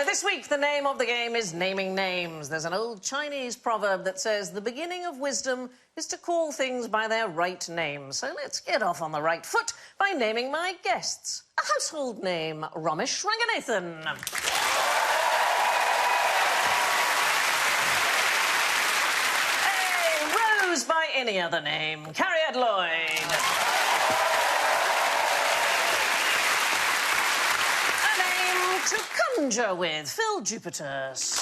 This week, the name of the game is Naming Names. There's an old Chinese proverb that says the beginning of wisdom is to call things by their right name. So let's get off on the right foot by naming my guests. A household name, Ramesh Ranganathan. A rose by any other name, Carrie Lloyd. To conjure with, Phil Jupiters.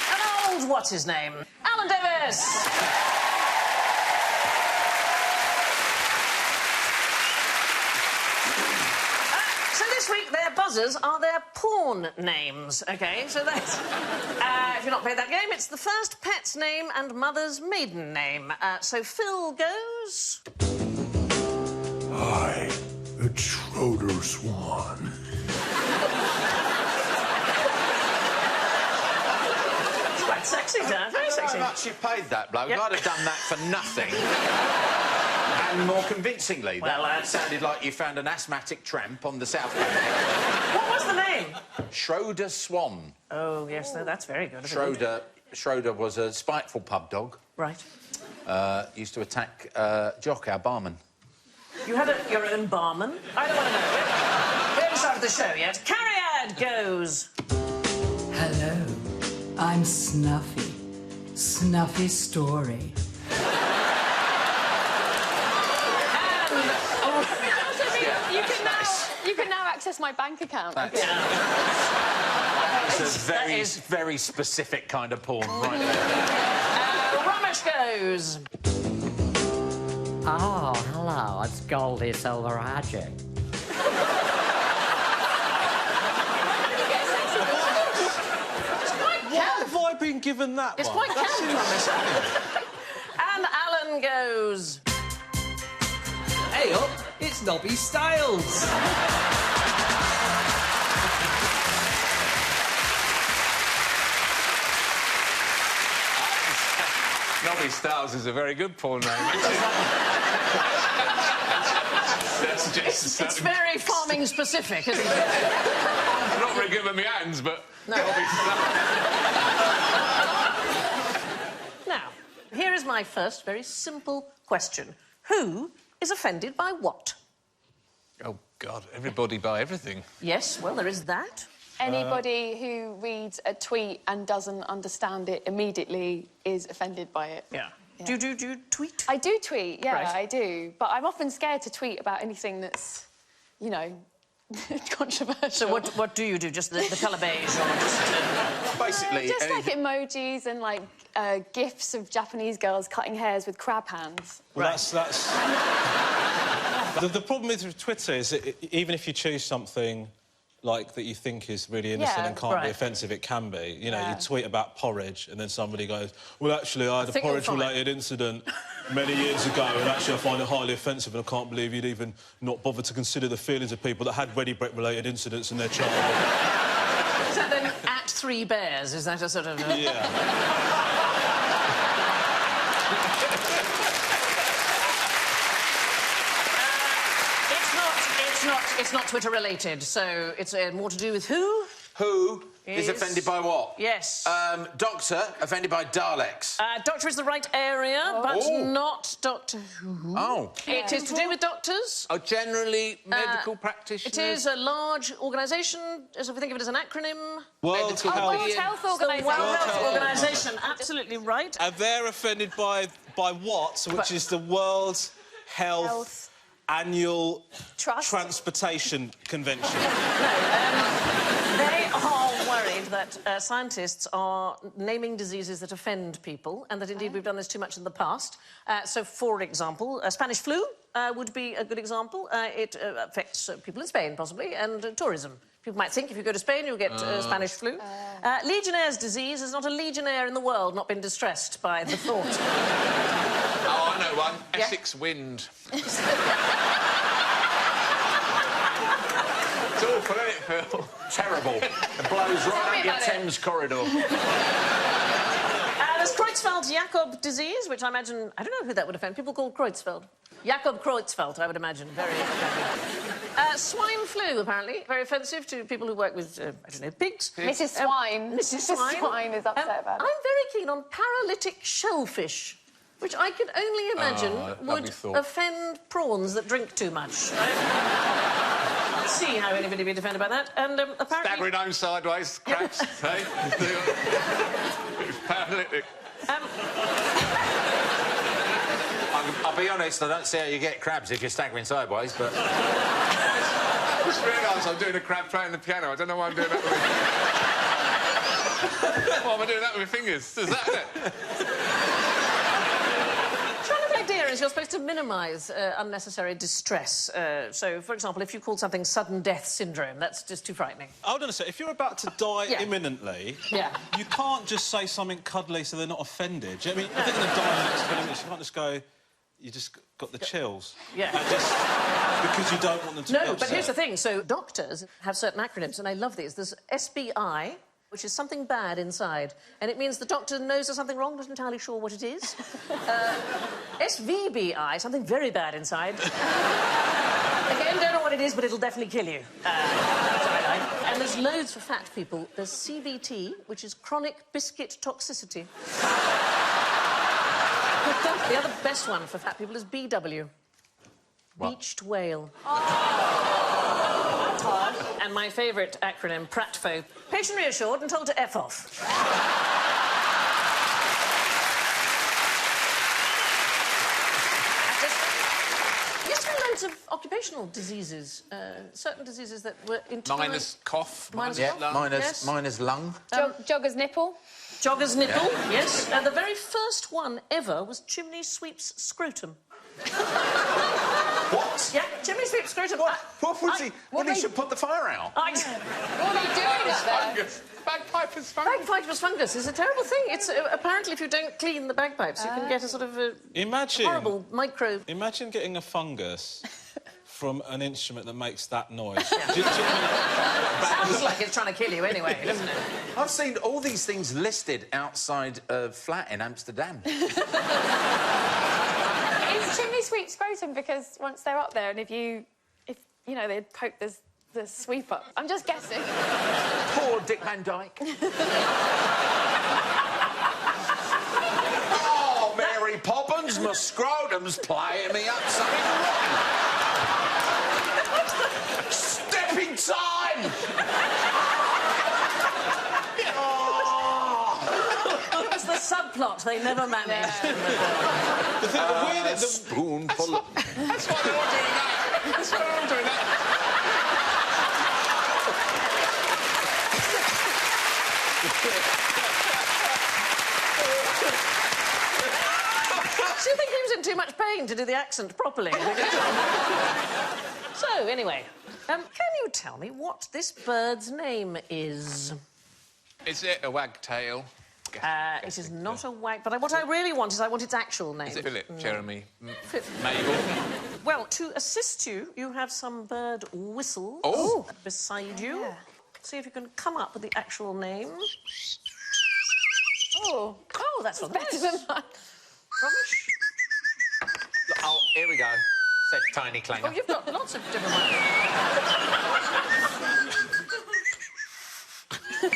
An old what's-his-name, Alan Davis. So this week, their buzzers are their porn names, OK? So that's... if you've not played that game, it's the first pet's name and mother's maiden name. So Phil goes... I, the Schroeder Swan. It's quite sexy, Dan. Very sexy. How much you paid that bloke? Yep. I'd have done that for nothing. And more convincingly, Well, that sounded like you found an asthmatic tramp on the South Coast. What was the name? Schroeder Swan. Oh, yes, that's very good. Schroeder was a spiteful pub dog. Right. Used to attack Jock, our barman. You had your own barman? I don't want to know it. We haven't started the show yet. Carrie goes. Hello, I'm Snuffy. Snuffy Story. You can now access my bank account. That's a very specific kind of porn, right there. Ramesh goes. Oh, hello, it's Goldie Silverhaji. Why have I been given that It's one? quite camp, Ramesh. And Alan goes. Hey up, it's Nobby Styles. Nobby Styles is a very good porn name. It's very farming specific, isn't it? I'm not very good with my hands, but no. Nobby Styles. Now, here is my first very simple question. Who is offended by what? Oh, God, everybody by everything. Yes, well, there is that. Anybody who reads a tweet and doesn't understand it immediately is offended by it. Yeah. Do you tweet? I do tweet, yeah, Right. I do. But I'm often scared to tweet about anything that's, you know, controversial. So what do you do? Just the colour beige or just... Basically... just like emojis and, like, GIFs of Japanese girls cutting hairs with crab hands. Well, that's... the problem with Twitter is that even if you choose something like that you think is really innocent and can't be offensive, it can be. You know, you tweet about porridge and then somebody goes, well, actually, I had a porridge-related incident many years ago and actually I find it highly offensive and I can't believe you'd even not bother to consider the feelings of people that had Ready Brek-related incidents in their childhood. Is that then at 3 bears? Is that a sort of... Yeah. It's not Twitter-related, so it's more to do with who? Who is offended by what? Yes. Doctor, offended by Daleks. Doctor is the right area, but not Doctor Who. Oh. It is to do with doctors. Oh, generally medical practitioners? It is a large organisation, as if we think of it as an acronym. World Health Organisation. World Health Organisation, absolutely right. And they're offended by what, which is the World Health Annual Transportation Convention. No, they are worried that scientists are naming diseases that offend people, and that indeed we've done this too much in the past. So, for example, Spanish flu would be a good example. It affects people in Spain, possibly, and tourism. People might think if you go to Spain, you'll get Spanish flu. Legionnaire's disease is not a legionnaire in the world not been distressed by the thought. Oh, I know one. Yeah. Essex wind. It's awful, isn't it, Phil? Terrible. It blows right up your Thames corridor. There's Creutzfeldt-Jakob disease, which I imagine... I don't know who that would offend. People call Creutzfeldt. Jakob Creutzfeldt, I would imagine. Very offensive. Swine flu, apparently. Very offensive to people who work with, I don't know, pigs. Mrs. Swine. Mrs. Swine is upset about it. I'm very keen on paralytic shellfish, which I could only imagine would offend prawns that drink too much. Right? See how anybody would be offended by that. And apparently... Staggering home sideways, crabs, hey? It's paralytic. I'll be honest, I don't see how you get crabs if you're staggering sideways, but... I just realised I'm doing a crab playing the piano. I don't know why I'm doing that with Why am I doing that with my fingers? Is that it? The idea is you're supposed to minimise unnecessary distress. So, for example, if you called something sudden death syndrome, that's just too frightening. Hold on a sec. If you're about to die imminently, you can't just say something cuddly so they're not offended. Do you know what I mean? If they're going to die in the next 20 minutes, you can't just go... You just got the chills. Yeah. Just because you don't want them to be upset. But here's the thing. So doctors have certain acronyms, and I love these. There's SBI, which is something bad inside, and it means the doctor knows there's something wrong, not entirely sure what it is. SVBI, something very bad inside. Again, don't know what it is, but it'll definitely kill you. That's what I like. And there's loads for fat people. There's CBT, which is chronic biscuit toxicity. The other best one for fat people is BW. What? Beached whale. Oh. And my favourite acronym, PRATFO. Patient reassured and told to F off. Used to be loads of occupational diseases, certain diseases that were entirely... Minus cough. Minus cough. Minus lung. Jogger's nipple. Jogger's nipple, yes. And the very first one ever was chimney sweep's scrotum. What? Yeah, chimney sweep's scrotum. What was he? Well, he should put the fire out. What are you doing up there? Bagpiper's fungus. Bagpiper's fungus is a terrible thing. It's apparently if you don't clean the bagpipes, you can get a sort of horrible microbe. Imagine getting a fungus from an instrument that makes that noise. Sounds like it's trying to kill you anyway, doesn't it? I've seen all these things listed outside a flat in Amsterdam. It's chimney sweep scrotum because once they're up there and if you know, they poke the sweep up. I'm just guessing. Poor Dick Van Dyke. Oh, Mary Poppins, my scrotum's playing me up something wrong. Step in time! That's the subplot they never managed. A spoonful of... That's why they're all doing that. That's why they're all doing that. Do you think he was in too much pain to do the accent properly? So, anyway, can you tell me what this bird's name is? Is it a wagtail? It is not a wag... But what I really want is I want its actual name. Is it Philip, Jeremy, Mabel? Well, to assist you, you have some bird whistles beside you. Yeah. See if you can come up with the actual name. Oh, that's not better than mine. Rubbish. Oh, here we go. Said Tiny Clanger. Oh, you've got lots of different ones. The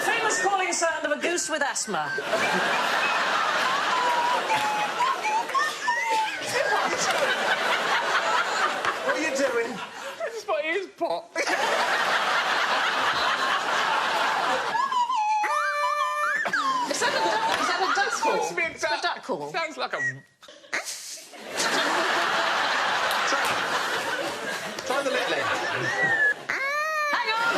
famous calling sound of a goose with asthma. What are you doing? That's my ears pop. Is that a duck call? Supposed to be a duck call. Sounds like a... Try the little end. Hang on!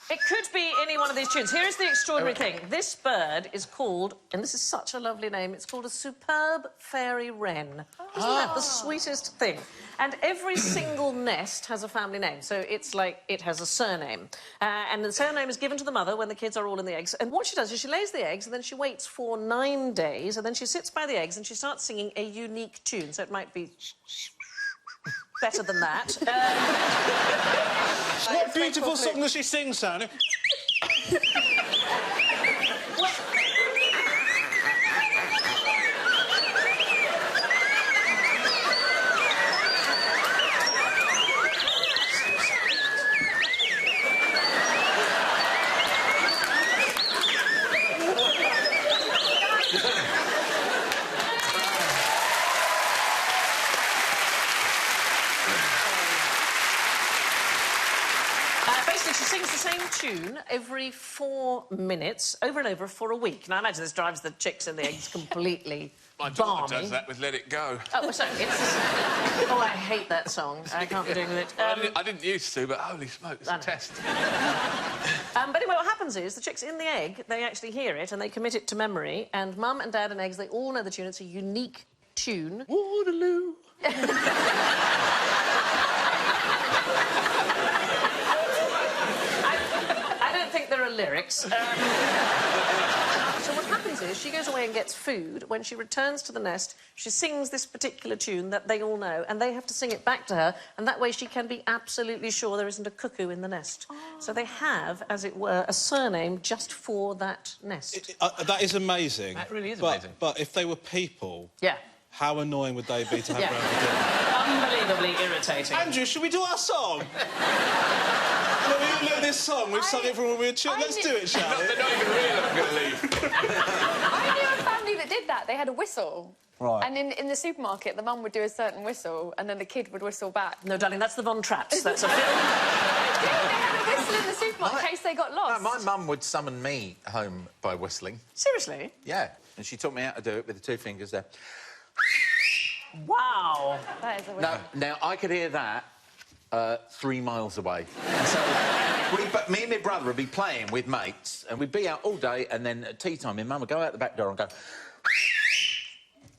It could be any one of these tunes. Here's the extraordinary thing. This bird is called, and this is such a lovely name, it's called a superb fairy wren. Isn't that the sweetest thing? And every single nest has a family name, so it's like it has a surname. And the surname is given to the mother when the kids are all in the eggs. And what she does is she lays the eggs and then she waits for 9 days and then she sits by the eggs and she starts singing a unique tune. So it might be... better than that. What beautiful song does she sing, Sam? Basically, she sings the same tune every 4 minutes, over and over, for a week. Now, I imagine this drives the chicks and the eggs completely My daughter balmy. does that with Let It Go. Oh, sorry, it's... Oh, I hate that song. I can't be doing with it. I didn't used to, but holy smoke, it's a test. But anyway, what happens is the chicks in the egg, they actually hear it and they commit it to memory, and Mum and Dad and eggs, they all know the tune. It's a unique tune. Waterloo. I don't think there are lyrics. So what happens is she goes away and gets food. When she returns to the nest, she sings this particular tune that they all know, and they have to sing it back to her, and that way she can be absolutely sure there isn't a cuckoo in the nest. Oh. So they have, as it were, a surname just for that nest. That is amazing. That really is amazing. But if they were people... Yeah. How annoying would they be to have around for dinner? Unbelievably irritating. Andrew, should we do our song? Look at this song. We've sung it from when we were children. Let's do it, shall we? They're not even real, I'm going to leave. I knew a family that did that. They had a whistle. Right. And in the supermarket, the mum would do a certain whistle, and then the kid would whistle back. No, darling, that's the Von Trapps. That's a film. They had a whistle in the supermarket in case they got lost. No, my mum would summon me home by whistling. Seriously? Yeah, and she taught me how to do it with the 2 fingers there. Wow. That is a whistle. Now, I could hear that 3 miles away. And so me and my brother would be playing with mates, and we'd be out all day, and then at tea time, my mum would go out the back door and go...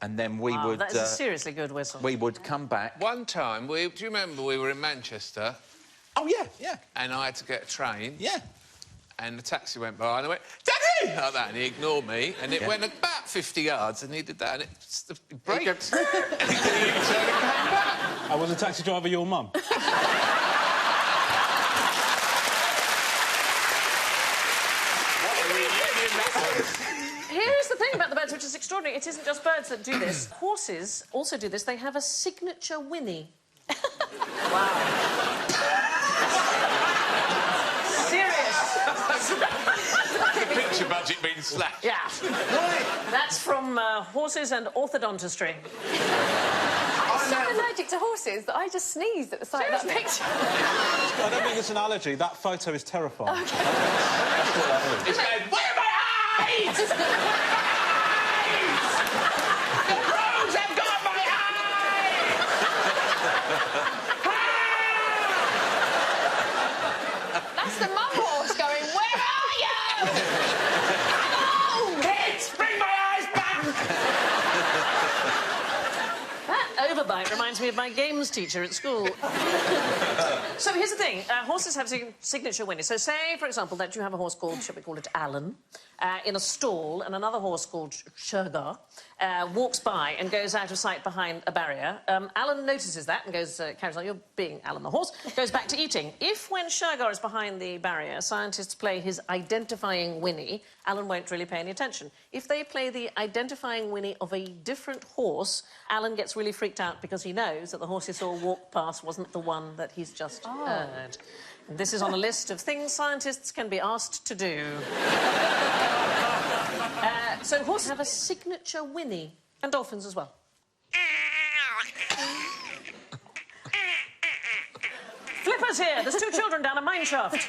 And then we would... That is a seriously good whistle. We would come back... One time, do you remember we were in Manchester? Oh, yeah, yeah. And I had to get a train. Yeah. And the taxi went by, and I went, Daddy! Like that, and he ignored me, and it went about 50 yards, and he did that, and it braked. And he didn't even turn and came back. And was the taxi driver your mum? Here's the thing about the birds, which is extraordinary. It isn't just birds that do this. Horses also do this. They have a signature whinny. Wow. Serious. Picture budget being slashed. Yeah. That's from horses and orthodontistry. I'm so allergic to horses that I just sneezed at the sight of that picture. I don't think it's an allergy. That photo is terrifying. Okay. It's going, where are my eyes? Where are my eyes? The crows have got my eyes! That's the mum horse going, where are you? Oh, kids, bring my eyes back! That overbite reminds me of my games teacher at school. So here's the thing. Horses have signature whinnies. So say, for example, that you have a horse called, shall we call it Alan, in a stall, and another horse called Sugar walks by and goes out of sight behind a barrier. Alan notices that and goes, carries on, you're being Alan the horse, goes back to eating. If, when Sugar is behind the barrier, scientists play his identifying whinny, Alan won't really pay any attention. If they play the identifying whinny of a different horse, Alan gets really freaked out because he knows that the horse he saw walk past wasn't the one that he's just heard. And this is on a list of things scientists can be asked to do. So horses have a signature whinny, and dolphins as well. Flipper's here. There's 2 children down a mine shaft.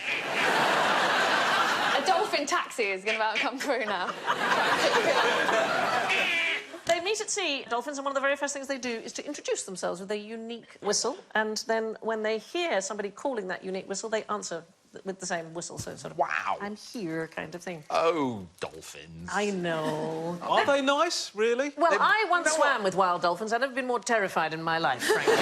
A dolphin taxi is going to come through now. meet at sea, dolphins, and one of the very first things they do is to introduce themselves with a unique whistle, and then when they hear somebody calling that unique whistle, they answer with the same whistle, so it's sort of, wow, I'm here kind of thing. Oh, dolphins. I know. Are they nice, really? Well, I once swam with wild dolphins. I've never been more terrified in my life, frankly.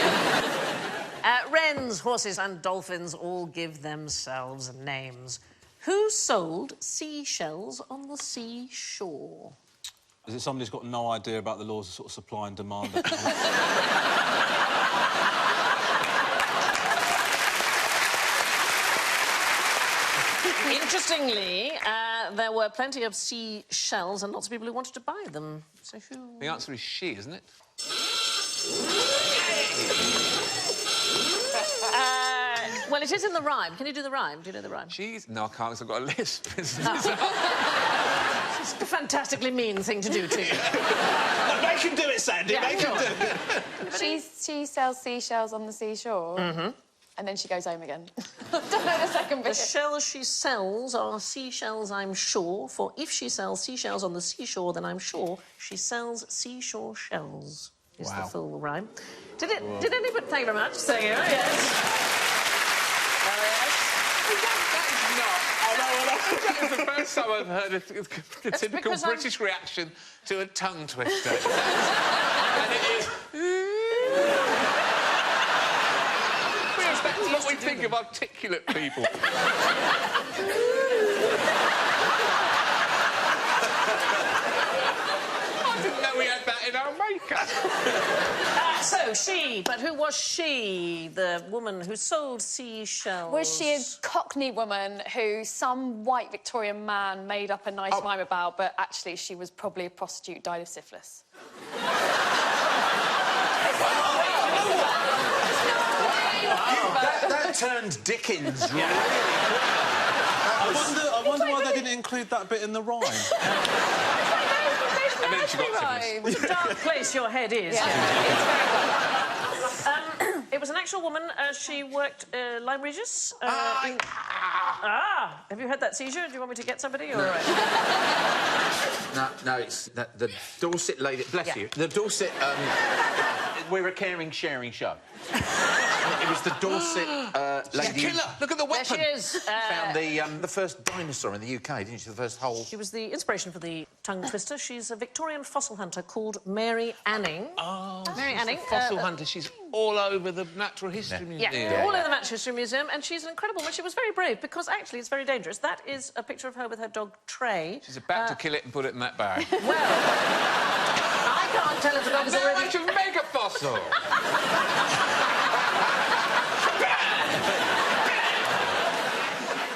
Wrens, horses and dolphins all give themselves names. Who sold seashells on the seashore? Is it somebody who's got no idea about the laws of sort of supply and demand? Interestingly, there were plenty of seashells and lots of people who wanted to buy them. So who... The answer is she, isn't it? Well, it is in the rhyme. Can you do the rhyme? Do you know the rhyme? She's... No, I can't, because I've got a lisp. It's a fantastically mean thing to do to you. Make him do it, Sandy. Yeah, Make him do it. She sells seashells on the seashore. Mm-hmm. And then she goes home again. I don't know the second bit. The shells she sells are seashells, I'm sure, for if she sells seashells on the seashore, then I'm sure she sells seashore shells, is the full rhyme. Did anybody... Thank you very much. Thank you, yes. That's the first time I've heard a typical British reaction to a tongue twister. And it is... That's what we think of articulate people. I didn't know we had that in our makeup. So, she, but who was she, the woman who sold seashells? Was she a Cockney woman who some white Victorian man made up a nice rhyme about, but actually she was probably a prostitute, died of syphilis? That turned Dickens, really. I wonder why they didn't include that bit in the rhyme. And then she got syphilis. What a dark place your head is. Yeah. It was an actual woman. She worked Lyme Regis. Have you had that seizure? Do you want me to get somebody? Or... No, it's the Dorset lady... Bless you. The Dorset... we're a caring, sharing show. It was the Dorset lady... Killer! Look at the weapon! There she is. Found the first dinosaur in the UK, didn't she? The first whole... She was the inspiration for the tongue twister. She's a Victorian fossil hunter called Mary Anning. Oh, Mary Anning. Fossil hunter. She's all over the Natural History Museum. Yeah, all over the Natural History Museum, and she's an incredible woman. She was very brave, because actually it's very dangerous. That is a picture of her with her dog, Trey. She's about to kill it and put it in that bag. Well, I can't tell if the dog is already... How much of mega fossil?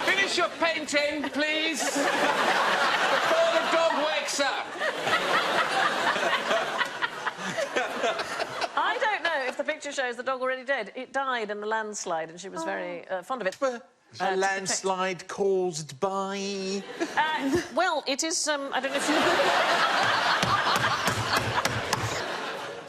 Finish your painting, please, before the dog wakes up. I don't know if the picture shows the dog already dead. It died in a landslide, and she was very fond of it. A landslide caused by... Well, it is, I don't know if you...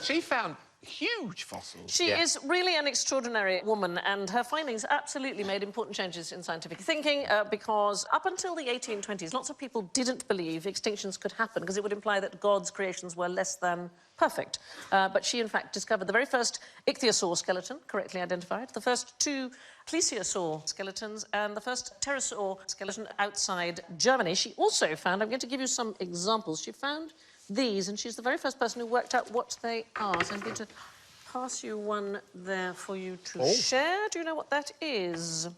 She found huge fossils. She is really an extraordinary woman, and her findings absolutely made important changes in scientific thinking, because up until the 1820s, lots of people didn't believe extinctions could happen, because it would imply that God's creations were less than perfect. But she, in fact, discovered the very first ichthyosaur skeleton, correctly identified, the first two plesiosaur skeletons, and the first pterosaur skeleton outside Germany. She also found, I'm going to give you some examples, she found these, and she's the very first person who worked out what they are. So I'm going to pass you one there for you to share. Do you know what that is?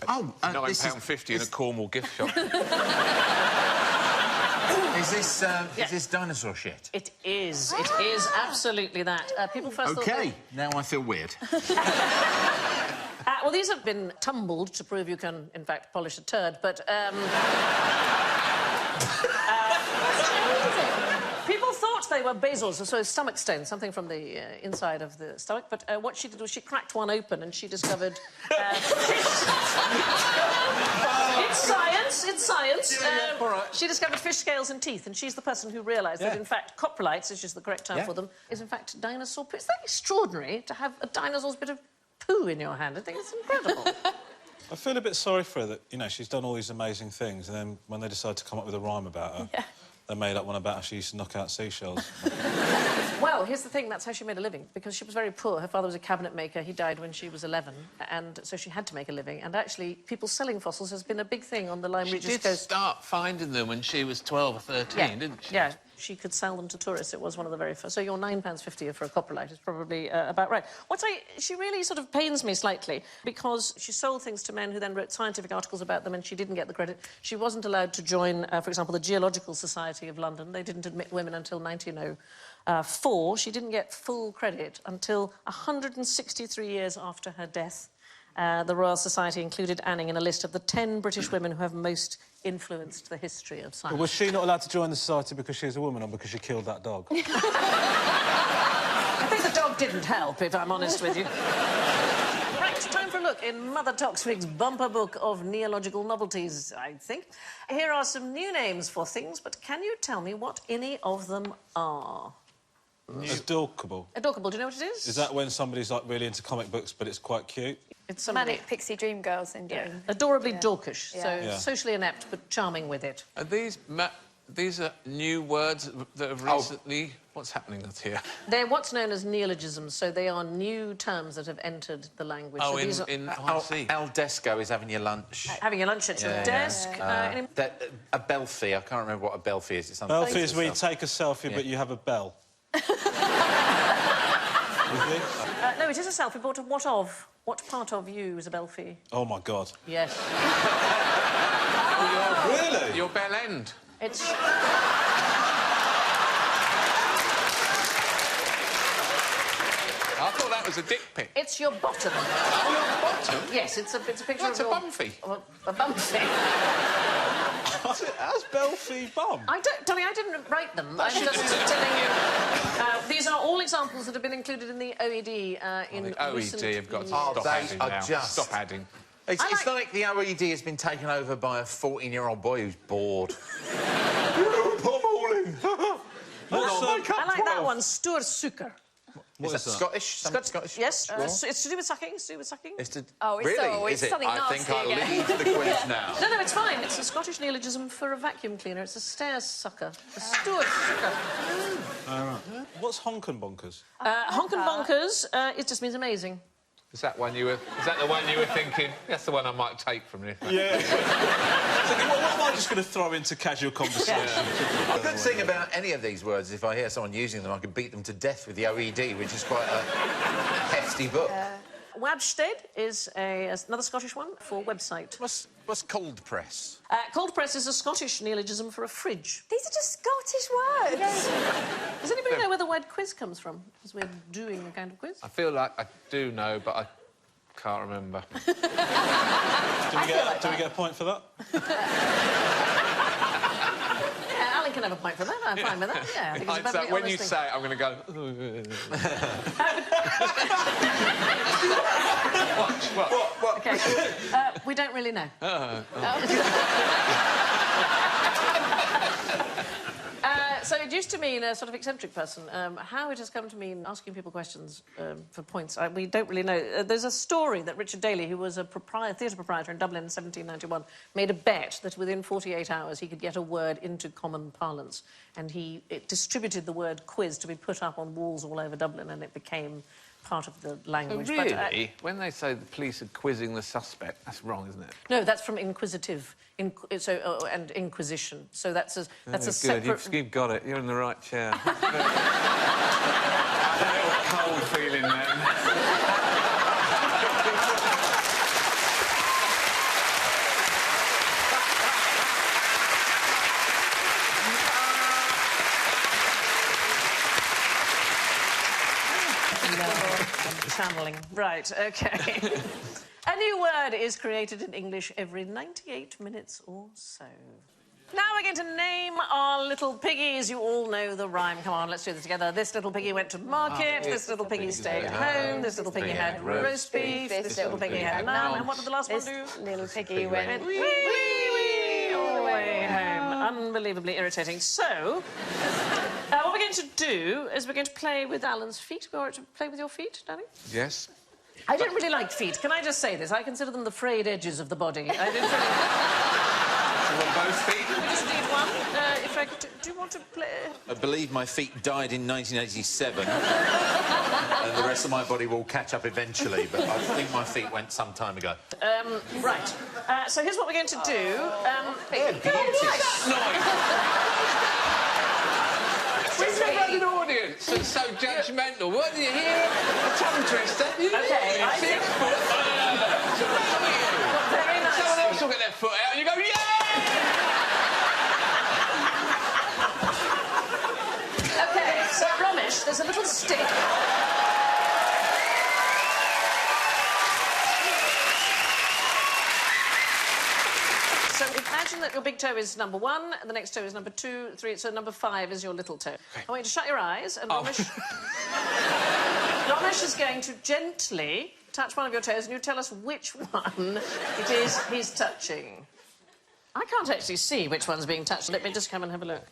Oh, £9.50 in a Cornwall gift shop. Is this dinosaur shit? It is. It is absolutely that. People first thought... OK, now I feel weird. Well, these have been tumbled to prove you can, in fact, polish a turd, but... People thought they were basals, so stomach stones, something from the inside of the stomach, but what she did was she cracked one open and she discovered... It's science. She discovered fish scales and teeth, and she's the person who realised that, in fact, coprolites, which is the correct term for them, is, in fact, dinosaur poo. It's that extraordinary to have a dinosaur's bit of poo in your hand. I think it's incredible. I feel a bit sorry for her that, you know, she's done all these amazing things, and then when they decide to come up with a rhyme about her, they made up one about how she used to knock out seashells. Well, here's the thing, that's how she made a living, because she was very poor. Her father was a cabinet maker. He died when she was 11, and so she had to make a living. And actually, people selling fossils has been a big thing on the Lyme Regis Coast. She did start finding them when she was 12 or 13, didn't she? Yeah, she could sell them to tourists. It was one of the very first. So your £9.50 for a coprolite is probably about right. She really sort of pains me slightly, because she sold things to men who then wrote scientific articles about them, and she didn't get the credit. She wasn't allowed to join, for example, the Geological Society of London. They didn't admit women until 1904. She didn't get full credit until 163 years after her death. The Royal Society included Anning in a list of the 10 British women who have most influenced the history of science. But was she not allowed to join the society because she was a woman or because she killed that dog? I think the dog didn't help, if I'm honest with you. Right, time for a look in Mother Toxwig's bumper book of neological novelties, I think. Here are some new names for things, but can you tell me what any of them are? Adorkable. Adorkable, do you know what it is? Is that when somebody's, like, really into comic books, but it's quite cute? It's somebody... Manic Pixie Dream Girl syndrome. Yeah. Adorably dorkish, Yeah. so Yeah. socially inept, but charming with it. Are these are new words that have recently... What's happening out here? They're what's known as neologisms, so they are new terms that have entered the language. Oh, so these I see. Al desco is having your lunch. Having your lunch at your desk. A belfie. I can't remember what a belfie is. It's something. Belfie is where you take a selfie, but you have a bell. No, it is a selfie, but what of? What part of you is a belfie? Oh, my God. Yes. Really? Your bell end. It's... I thought that was a dick pic. It's your bottom. Oh, your bottom? Yes, it's a picture That's of a your... bumfie. A bumfie. How's Belfie bum? Darling, I didn't write them. I'm just telling you. These are all examples that have been included in the OED in The OED recent have got to years. stop They adding are now. just- Stop adding. It's like the OED has been taken over by a 14-year-old boy who's bored. I like that one, Stoorsuker. Is that Scottish? Scottish? Yes, it's to do with sucking. It's to do with sucking. Really? Is it? something I nasty think I'll again. leave the quiz now. No, it's fine. It's a Scottish neologism for a vacuum cleaner. It's a stairs sucker. A Stoorsuker. What's honkin' bonkers? Honkin' bonkers, it just means amazing. Is that the one you were thinking? That's the one I might take from this. Yeah. What am I just going to throw into casual conversation? The good thing about any of these words, if I hear someone using them, I could beat them to death with the OED, which is quite a hefty book. Wabstead is another Scottish one for website. What's cold press? Cold press is a Scottish neologism for a fridge. These are just Scottish words. Does anybody know where the word quiz comes from? Because we're doing a kind of quiz. I feel like I do know, but I can't remember. Do we get a point for that? Yeah, Alan can have a point for that. I'm fine with that. Yeah, I think it's a perfectly when honest you thing. say it, I'm going to go... What? OK. We don't really know. So it used to mean a sort of eccentric person. How it has come to mean asking people questions for points, we don't really know. There's a story that Richard Daly, who was a theatre proprietor in Dublin in 1791, made a bet that within 48 hours he could get a word into common parlance. And it distributed the word quiz to be put up on walls all over Dublin, and it became part of the language. Really? When they say the police are quizzing the suspect, that's wrong, isn't it? No, that's from inquisitive. And inquisition. So that's a separate... Good, you've got it. You're in the right chair. A little cold feeling then. Channeling. Right, OK. A new word is created in English every 98 minutes or so. Now we're going to name our little piggies. You all know the rhyme. Come on, let's do this together. This little piggy went to market. This little piggy stayed at home. This little piggy had roast beef. This little piggy had lamb. And what did the last one do? Little piggy went... Wee, wee, wee, all the way home. Unbelievably irritating. So, what we're going to do is we're going to play with Alan's feet. Go to play with your feet, darling? Yes. I don't really like feet. Can I just say this? I consider them the frayed edges of the body. I don't really... You want both feet? We just need one. one. If I could, do you want to play? I believe my feet died in 1987. And the rest of my body will catch up eventually, but I think my feet went some time ago. Right. So here's what we're going to do. We've never had an audience that's so judgmental. What do you hear? A tongue twister. Okay, I think... Very nice. Someone else will get their foot out and you go, yeah! OK, so, Ramesh, there's a little stick. So imagine that your big toe is number 1, and the next toe is number 2, 3, so number 5 is your little toe. Okay. I want you to shut your eyes, and Ramesh... Ramesh is going to gently touch one of your toes, and you tell us which one it is he's touching. I can't actually see which one's being touched. Let me just come and have a look.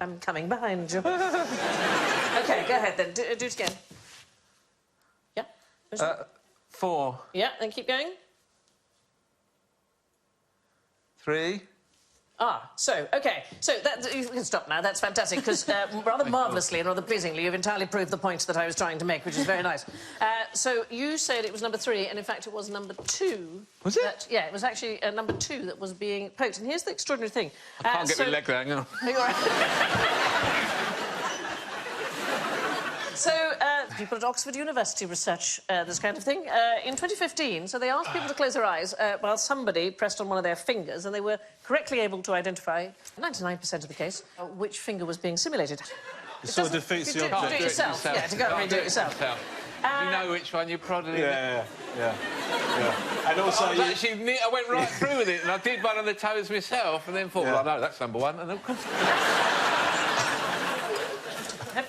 I'm coming behind you. OK, go ahead, then. Do it again. Yeah? 4. Yeah, then keep going. 3. So, OK. So, you can stop now. That's fantastic, because rather marvellously and rather pleasingly, you've entirely proved the point that I was trying to make, which is very nice. So, you said it was number 3, and in fact, it was number 2. Was it? Yeah, it was actually number 2 that was being poked. And here's the extraordinary thing. I can't get my leg there, hang on. Are you all right? So, people at Oxford University research this kind of thing. In 2015, so they asked people to close their eyes while somebody pressed on one of their fingers, and they were correctly able to identify, 99% of the case, which finger was being simulated. It sort of defeats the object. Do it yourself. Yeah, to go and redo it yourself. You know which one you prodded in. Yeah. And also, I went right through with it, and I did one on the toes myself, and then thought, well, no, that's number 1, and of course...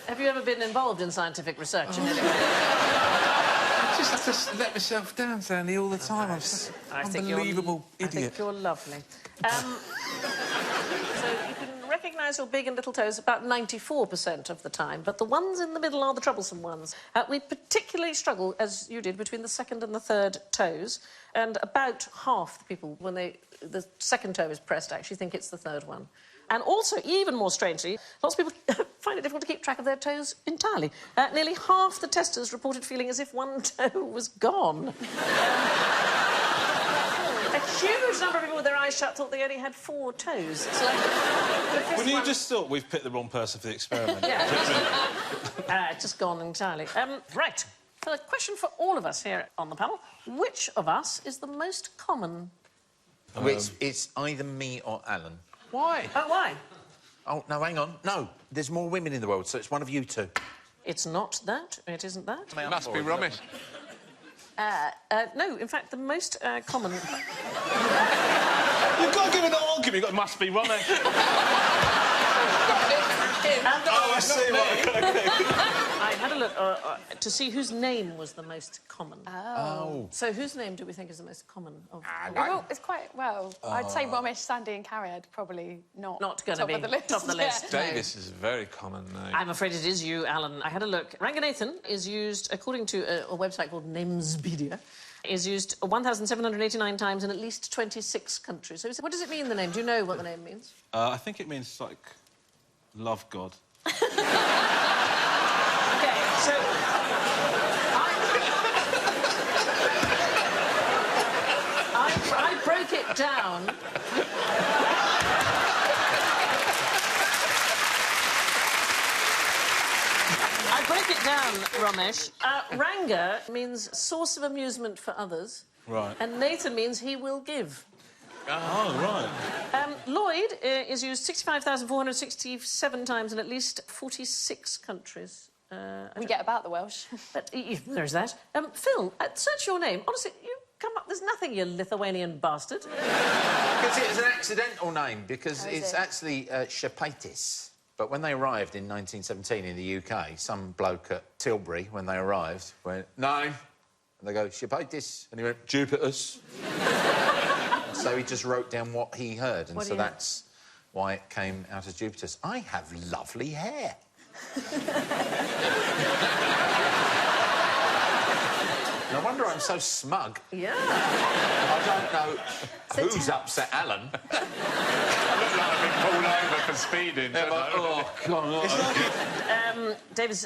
Have you ever been involved in scientific research in any way? I just let myself down, Sandy, all the time. I'm such an unbelievable idiot. I think you're lovely. So you can recognise your big and little toes about 94% of the time, but the ones in the middle are the troublesome ones. We particularly struggle, as you did, between the second and the third toes, and about half the people, when the second toe is pressed, actually think it's the third one. And also, even more strangely, lots of people find it difficult to keep track of their toes entirely. Nearly half the testers reported feeling as if one toe was gone. A huge number of people with their eyes shut thought they only had 4 toes. It's like... Wouldn't you just thought we've picked the wrong person for the experiment? Yeah. Just gone entirely. Right. So a question for all of us here on the panel. Which of us is the most common? It's either me or Alan. Why? Oh, why? Oh, no, hang on. No, there's more women in the world, so it's one of you two. It's not that. It isn't that. It must be rubbish. No, in fact, the most common... You've got to give an argument. You've got must be rubbish. I see. I had a look to see whose name was the most common. Oh. So whose name do we think is the most common? Well, it's quite... Well, I'd say Ramesh, Sandy and Carrie are probably not going to be top of the list. Top of the list. Yeah. Davis is a very common name. I'm afraid it is you, Alan. I had a look. Ranganathan is used, according to a website called Namespedia, is used 1,789 times in at least 26 countries. So what does it mean, the name? Do you know what the name means? I think it means, like, love God. OK, so... I broke it down... I broke it down, Ramesh. Ranga means source of amusement for others. Right. And Nathan means he will give. Oh, right. Lloyd is used 65,467 times in at least 46 countries. We get about the Welsh. But there's that. Phil, search your name. Honestly, you come up... There's nothing, you Lithuanian bastard. Because it's an accidental name, because it's actually Shepaitis. But when they arrived in 1917 in the UK, some bloke at Tilbury, when they arrived, went, "Name?" And they go, "Shepaitis." And he went, "Jupiter's." So he just wrote down what he heard, and so that's why it came out as Jupiter's. I have lovely hair. No wonder I'm so smug. Yeah. I don't know who's upset Alan. I look like a big pulled over for speeding. Oh, God. Davis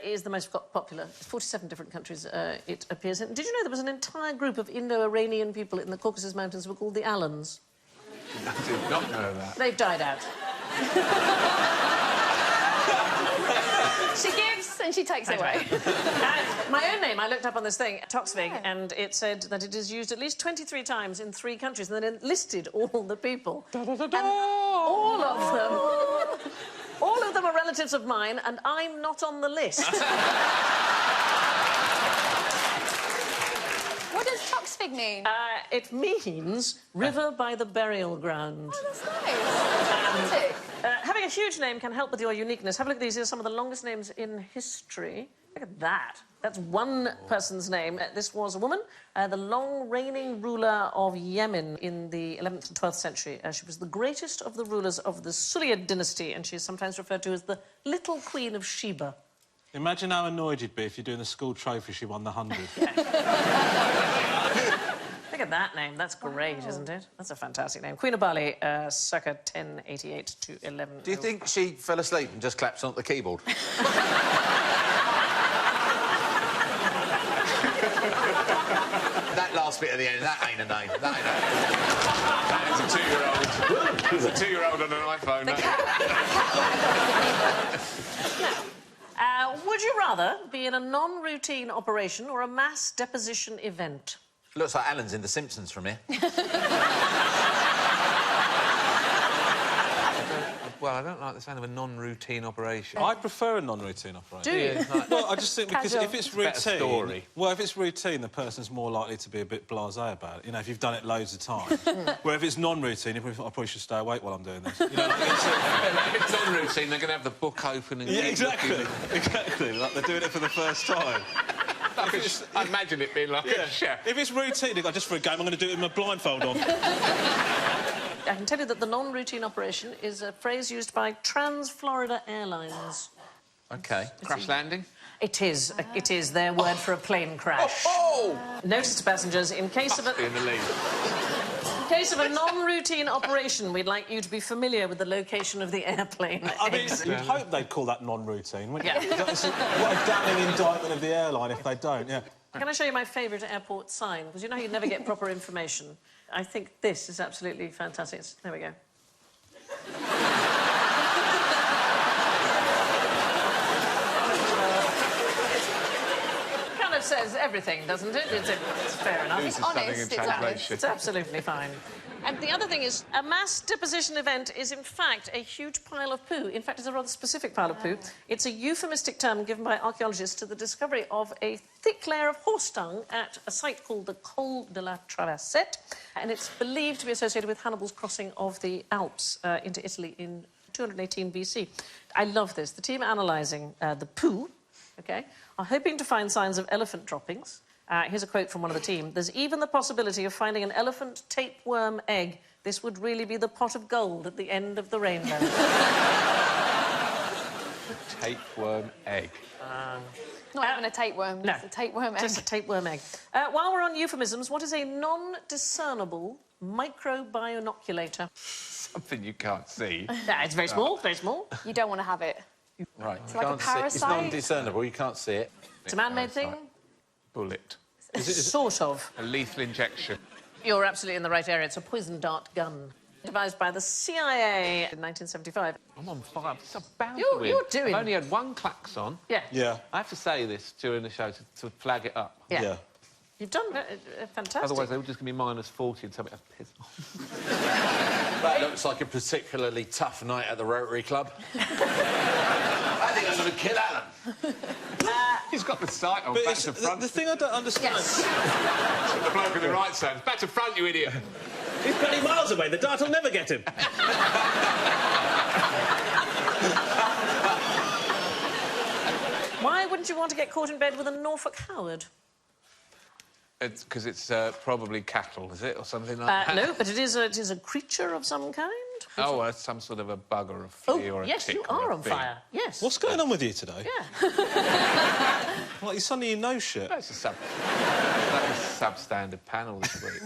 is the most popular. 47 different countries it appears in. Did you know there was an entire group of Indo-Iranian people in the Caucasus Mountains who were called the Allans? I did not know that. They've died out. She gives and she takes away. My own name, I looked up on this thing, Toxvig, and it said that it is used at least 23 times in 3 countries, and then it listed all the people. And all of them are relatives of mine, and I'm not on the list. What does Toxvig mean? It means river by the burial ground. Oh, that's nice. Romantic. Having a huge name can help with your uniqueness. Have a look at these. These are some of the longest names in history. Look at that. That's one person's name. This was a woman, the long reigning ruler of Yemen in the 11th and 12th century. She was the greatest of the rulers of the Suliyid dynasty, and she is sometimes referred to as the Little Queen of Sheba. Imagine how annoyed you'd be if you're doing the school trophy she won the 100. Look at that name. That's great, isn't it? That's a fantastic name. Queen of Bali, circa 1088 to 11. Do you think she fell asleep and just clapped on the keyboard? That last bit at the end, that ain't a name. That ain't a name. That is a 2-year-old. It's a 2-year-old on an iPhone. Now, would you rather be in a non-routine operation or a mass deposition event? Looks like Alan's in The Simpsons from here. Well, I don't like the sound of a non-routine operation. I prefer a non-routine operation. Do you? Well, I just think because if it's routine... story. Well, if it's routine, the person's more likely to be a bit blasé about it. You know, if you've done it loads of times. Where if it's non-routine, you probably think, I probably should stay awake while I'm doing this. You know, like, If it's non-routine, they're going to have the book open and... yeah, exactly. Exactly. Like they're doing it for the first time. I imagine it being like a chef. If it's routine, you go, just for a game, I'm going to do it with my blindfold on. I can tell you that the non-routine operation is a phrase used by Trans-Florida Airlines. OK. Crash landing? It is. It is their word for a plane crash. Notice to passengers, in case of a... In the lead. In case of a non-routine operation, we'd like you to be familiar with the location of the airplane. I mean, you'd hope they'd call that non-routine, wouldn't you? Yeah. What a damning indictment of the airline if they don't, yeah. Can I show you my favourite airport sign? Because you know you'd never get proper information. I think this is absolutely fantastic. There we go. Kind of says everything, doesn't it? It's fair enough. This is honest, something in it's translation. It's absolutely fine. And the other thing is, a mass deposition event is, in fact, a huge pile of poo. In fact, it's a rather specific pile of poo. It's a euphemistic term given by archaeologists to the discovery of a thick layer of horse dung at a site called the Col de la Traversette, and it's believed to be associated with Hannibal's crossing of the Alps into Italy in 218 BC. I love this. The team analysing the poo, OK, are hoping to find signs of elephant droppings. Here's a quote from one of the team. There's even the possibility of finding an elephant tapeworm egg. This would really be the pot of gold at the end of the rainbow. Tapeworm egg. Not even a tapeworm, no. Just a tapeworm egg. Just a tapeworm egg. While we're on euphemisms, what is a non-discernible microbinoculator? Something you can't see. Yeah, it's very small, very small. You don't want to have it. Right. It's like a Can't see it. It's parasite. non-discernible, you can't see it. It's a man-made thing. Bullet. Sort of. A lethal injection. You're absolutely in the right area. It's a poison dart gun. Devised by the CIA in 1975. I'm on fire. It's about to You're win. doing... I've only had one klaxon. Yeah. Yeah. I have to say this during the show to flag it up. Yeah. Yeah. You've done fantastic. Otherwise, they would just give me -40 and tell me to piss off. That looks like a particularly tough night at the Rotary Club. I think I'm going to kill Alan. He's got the sight on But back it's, to front. the thing I don't understand... Yes. The bloke in the right side. Back to front, you idiot. He's 20 miles away. The dart will never get him. Why wouldn't you want to get caught in bed with a Norfolk Howard? It's because it's probably cattle, is it, or something like that? No, but it is a creature of some kind. Oh, it's some sort of a bug or a flea or a yes, tick you or are a on bee. fire. Yes. What's going on with you today? Yeah. Like, you suddenly know shit. That's a substandard panel this week.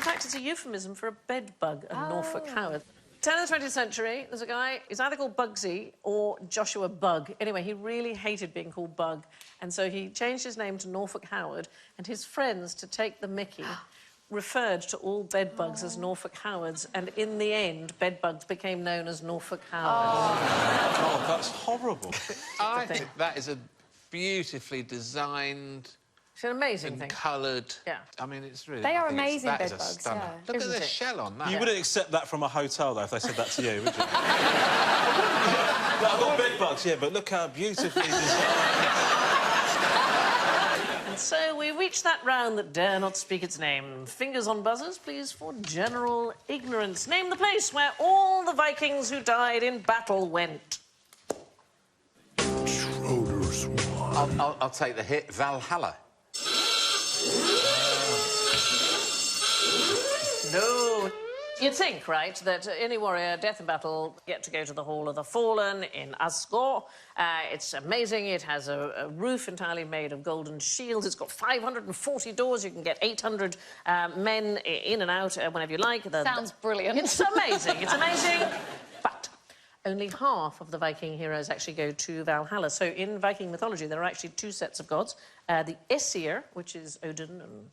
fact, it's a euphemism for a bed bug, a Norfolk Howard. Turn of the 20th century, there's a guy, he's either called Bugsy or Joshua Bug. Anyway, he really hated being called Bug, and so he changed his name to Norfolk Howard, and his friends, to take the mickey, referred to all bedbugs as Norfolk Howards, and in the end, bedbugs became known as Norfolk Howards. Oh, that's horrible. I think that is a beautifully designed... It's an amazing and thing. coloured. Yeah. I mean, it's really... They are I think amazing that is a bedbugs, stunner. yeah. Look Isn't at the it? shell on that. You wouldn't accept that from a hotel, though, if they said that to you, would you? I've got bed bugs, yeah, but look how beautifully designed. And so we reach that round that dare not speak its name. Fingers on buzzers, please, for general ignorance. Name the place where all the Vikings who died in battle went. Schroeder Swan. I'll take the hit. Valhalla. No. You'd think, right, that any warrior, death in battle, get to go to the Hall of the Fallen in Asgore. It's amazing. It has a roof entirely made of golden shields. It's got 540 doors. You can get 800 men in and out whenever you like. Sounds brilliant. It's amazing. It's amazing. But only half of the Viking heroes actually go to Valhalla. So in Viking mythology, there are actually two sets of gods. The Aesir, which is Odin and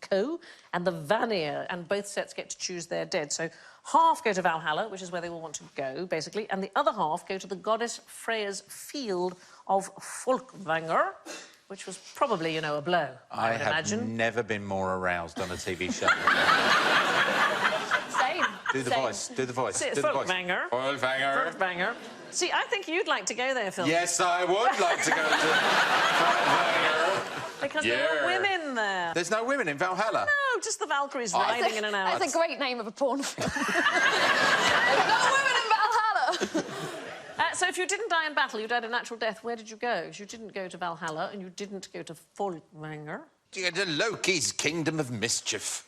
co, and the Vanir, and both sets get to choose their dead. So half go to Valhalla, which is where they all want to go, basically, and the other half go to the goddess Freya's field of Folkvanger, which was probably, you know, a blow, I would imagine. have never been more aroused on a TV show. Same. Do the voice. Do the voice. Do the voice. Folkvanger. Folkvanger. Folkvanger. See, I think you'd like to go there, Phil. Yes, I would like to go to Folkvanger. Because there are women there. There's no women in Valhalla. No, just the Valkyries riding in and out. That's a great name of a porn film. No women in Valhalla! So if you didn't die in battle, you died a natural death, where did you go? 'Cause you didn't go to Valhalla and you didn't go to Folkvanger. You go to Loki's Kingdom of Mischief.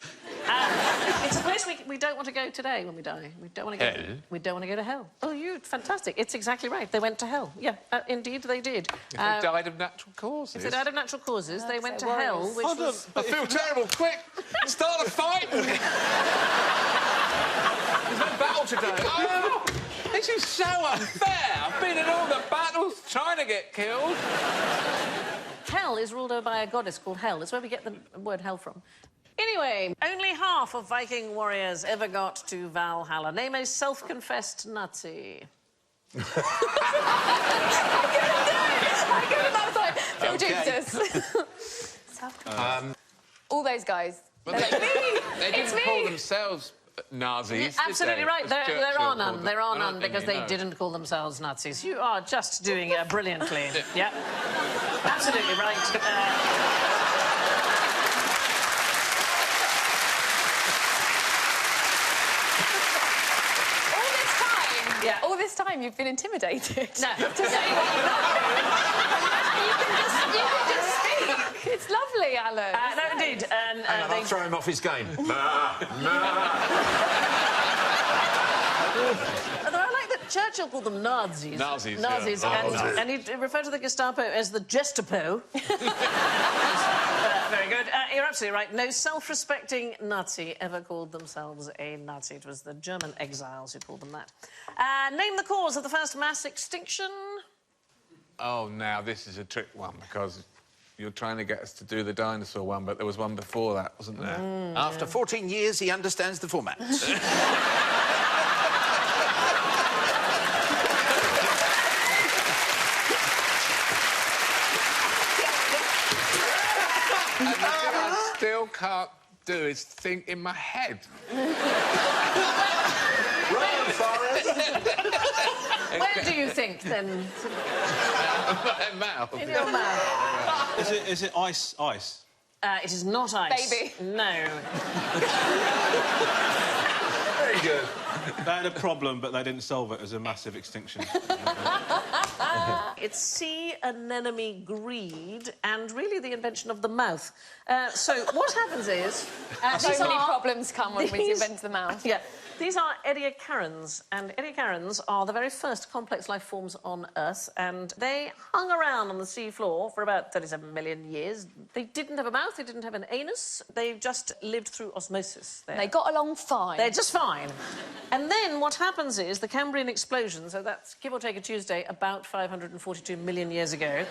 It's a place we don't want to go today when we die. We don't want to go. Hell? We don't want to go to hell. Oh, you fantastic! It's exactly right. They went to hell. Yeah, indeed they did. If they died of natural causes. If they died of natural causes, they went to hell, which Hold was... on, I feel terrible. Quick, start a fight. There's no battle today. Oh, this is so unfair. I've been in all the battles trying to get killed. Hell is ruled over by a goddess called Hel. That's where we get the word hell from. Anyway, only half of Viking warriors ever got to Valhalla. Name a self-confessed Nazi. I couldn't. I was like, Phil Jesus. All those guys. But they didn't call themselves Nazis. Absolutely did they? right. As There Churchill are called none. them. There are I none don't because think they you know. didn't call themselves Nazis. You are just doing it brilliantly. Yeah. Absolutely right. Yeah. All this time you've been intimidated. No. To say what you can just speak. It's lovely, Alan. No, indeed. And, Hang on, I'll throw him off his game. Although I like that Churchill called them Nazis. Nazis, Nazis. yeah. And he referred to the Gestapo as the Gestapo. Very good. You're absolutely right. No self-respecting Nazi ever called themselves a Nazi. It was the German exiles who called them that. Name the cause of the first mass extinction. Oh, now this is a trick one because you're trying to get us to do the dinosaur one, but there was one before that, wasn't there? After 14 years, he understands the format. And the thing I still can't do is think in my head. Run, Forrest! Where do you think, then? My mouth. In your mouth. Is it ice? It is not ice. Baby. No. Very good. They had a problem, but they didn't solve it. It was a massive extinction. It's sea anemone greed and really the invention of the mouth. So what happens is... so many problems come when we invent the mouth. Yeah. These are ediacarans, and ediacarans are the very first complex life forms on Earth, and they hung around on the sea floor for about 37 million years. They didn't have a mouth, they didn't have an anus, they just lived through osmosis. They got along fine. They're just fine. And then what happens is the Cambrian explosion, so that's give or take a Tuesday, about 542 million years ago,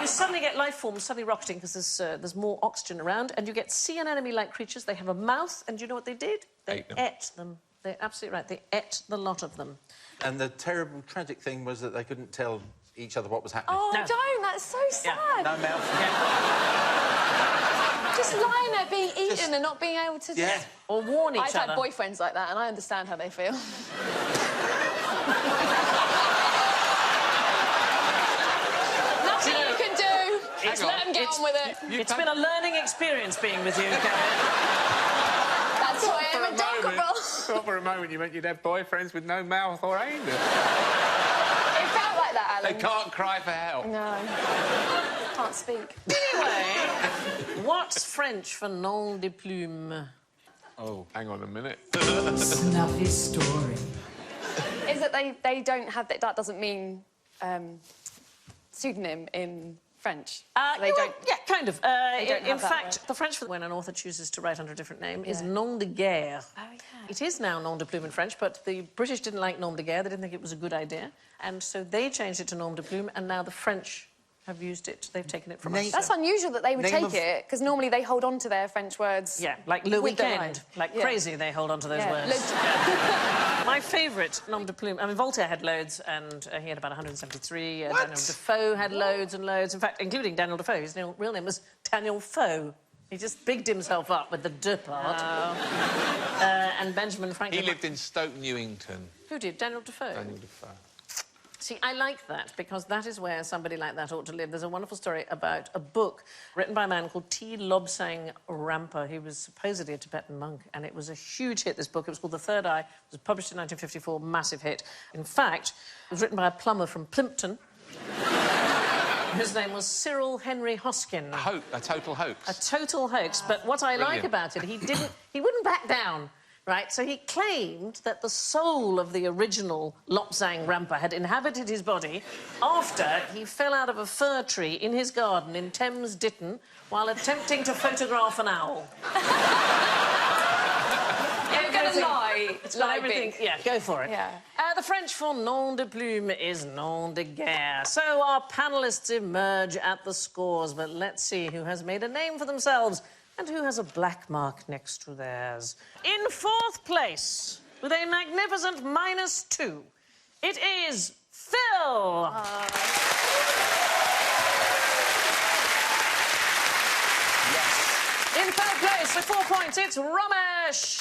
you suddenly get life forms suddenly rocketing because there's more oxygen around, and you get sea anemone-like creatures. They have a mouth, and do you know what they did? They ate them. They're absolutely right. They ate the lot of them. And the terrible, tragic thing was that they couldn't tell each other what was happening. Oh, don't! That's so sad. Yeah. No mouth. Yeah. Just lying there being eaten and not being able to... Yeah. Or warn each other. I've had boyfriends like that, and I understand how they feel. Nothing you can do. Just let them get on with it. It's been a learning experience being with you, Karen. That's why I'm a doggerel. Thought for a moment you meant you'd have boyfriends with no mouth or anus. It felt like that, Alan. They can't cry for help. No. Can't speak. Anyway, what's French for nom de plume? Oh, hang on a minute. Snuffy story. Is that they don't have... That doesn't mean pseudonym in French. They don't... Yeah, kind of. don't In have that fact, word. the French, when an author chooses to write under a different name, is nom de guerre. Oh, yeah. It is now nom de plume in French, but the British didn't like nom de guerre. They didn't think it was a good idea. And so they changed it to nom de plume, and now the French have used it. They've taken it from us. That's unusual that they would Name take of- it, because normally they hold on to their French words. Yeah, like Le with their Weekend. line. Like Yeah. crazy, they hold on to those Yeah. words. My favourite nom de plume... I mean, Voltaire had loads, and he had about 173. Daniel Defoe had loads and loads. In fact, including Daniel Defoe. His real name was Daniel Foe. He just bigged himself up with the de part. And Benjamin Franklin... He lived in Stoke Newington. Who did? Daniel Defoe? Daniel Defoe. See, I like that, because that is where somebody like that ought to live. There's a wonderful story about a book written by a man called T. Lobsang Rampa. He was supposedly a Tibetan monk, and it was a huge hit, this book. It was called The Third Eye. It was published in 1954, massive hit. In fact, it was written by a plumber from Plimpton. His name was Cyril Henry Hoskin. A total hoax. A total hoax. But what I like about it, he wouldn't back down. Right, so he claimed that the soul of the original Lobsang Rampa had inhabited his body after he fell out of a fir tree in his garden in Thames Ditton while attempting to photograph an owl. I'm going to lie. It's got everything. big. Yeah, go for it. Yeah. The French for nom de plume is nom de guerre. So our panellists emerge at the scores, but let's see who has made a name for themselves and who has a black mark next to theirs. In fourth place, with a magnificent -2, it is Phil. In third place, with 4 points, it's Ramesh.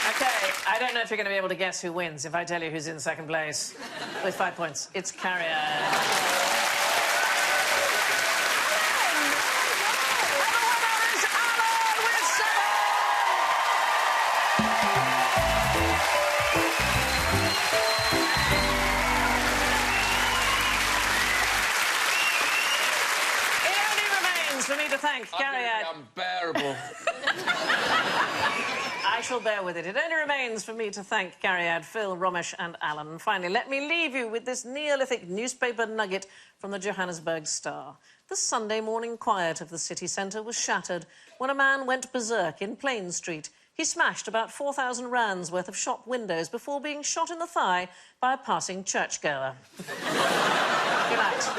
OK, I don't know if you're going to be able to guess who wins if I tell you who's in second place. With 5 points, it's Carrier. For me to thank Carrier. Unbearable. I shall bear with it. It only remains for me to thank Carriad, Phil, Ramesh and Alan. Finally, let me leave you with this Neolithic newspaper nugget from the Johannesburg Star. The Sunday morning quiet of the city centre was shattered when a man went berserk in Plain Street. He smashed about 4,000 rands worth of shop windows before being shot in the thigh by a passing churchgoer. Good night.